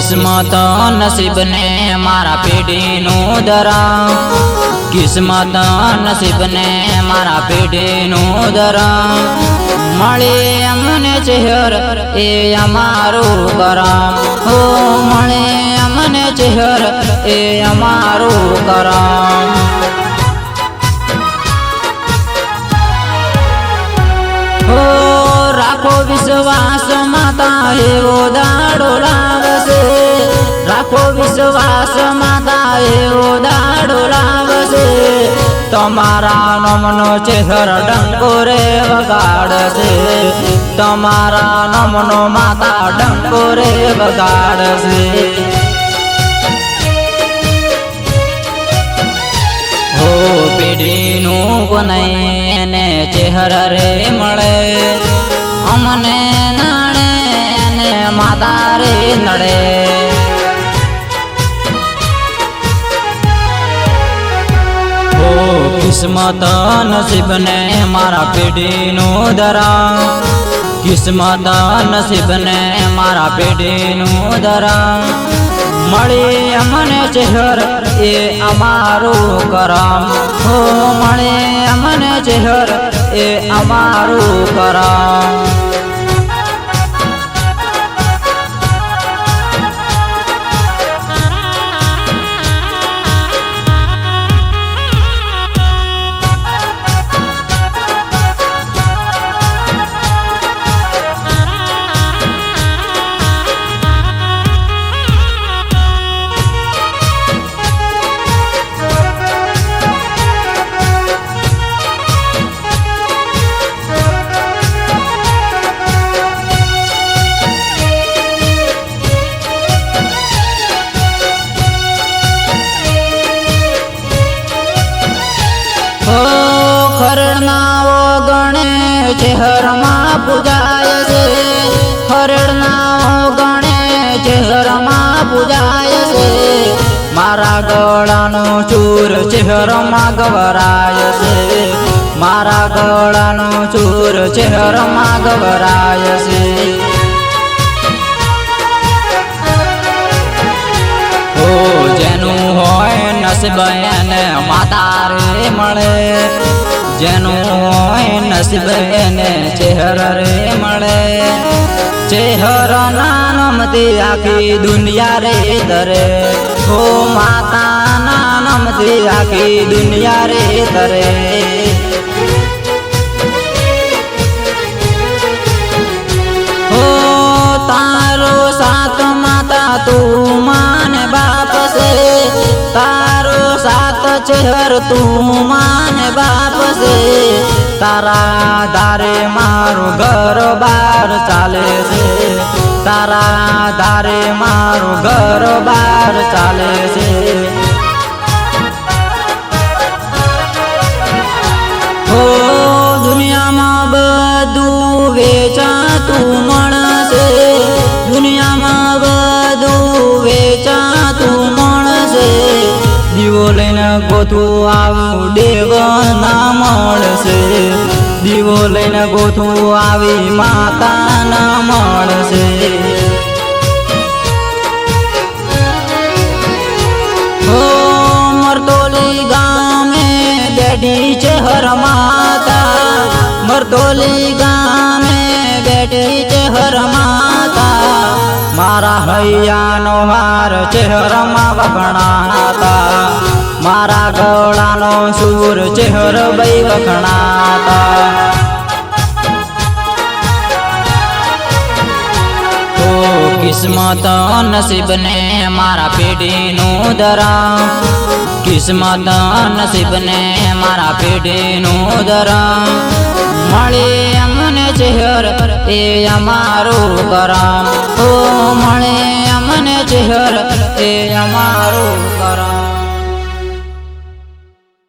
किस्मत नसीब ने मारा पेढ़ी नु दराम, किस्मत नसीब ने मारा पेढ़ी नु दराम। मळे अमने चेहर ए अमारू करम, हो मळे अमने चेहर ए अमारू करम। हो राखो विश्वास माता एवो दाड़ो लावसे, राखो विश्वास माता एवो दाड़ो लावसे। तमारा नमनो चेहर डंको रे वगाड़से, तमारा नमनो माता डंको रे वगाड़से। हो पेढ़ी नु बनाई ने चेहर रे मळे, अमने नाणे ने माता रे नड़े। हो किस्मत नसीब ने मारा पेढ़ी नु दराम, किस्मत नसीब ने मारा पेढ़ी नु दराम। मळे अमने चेहर ए अमारू करम, हो मळे अमने चेहर ए अमारू करम। खरड़नाओ गणे चेहर मां पूजाय से, खरड़नाओ गणे चेहर मां पूजाय से। मारा गळानो चूर चेहर मां गवराय से, मारा गळानो चूर चेहर मां गवराय से। हो जेनु होय नसीब एने माता रे मळे, जेनु होय नसीब एने चेहर रे मळे। चेहर नानमती आखी दुनिया रे तरे, हो माता नानमती आखी दुनिया रे तरे। हो तारो साथ माता तू माने बाप से, तारो साथ चेहर तू माने बाप से। तारा दारे मारू घर बार चाले से, तारा दारे मारू घर बार चाले से। हो दुनिया में बधु वेचा तू मणसे, दुनिया में बधु वेचा तू मणसे। दीवो लईने गोथू आवू देव ना मळसे, दीवो लईने गोथू आवी माता ना मळसे। हो मरतोली गाँव में बैठी चेहर माता, मरतोली गाँव में बैठी चेहर माता। मारा हैयानो हार चेहर मां वखणाता, मारा गळानो सूर चेहर बई वखणाता। हो किस्मत नसीब ने मारा पेढ़ी नु दराम, किस्मत नसीब ने मारा पेढ़ी नु दराम। मळे अमने चेहर ए अमारू करम, हो मळे अमने चेहर ए अमारू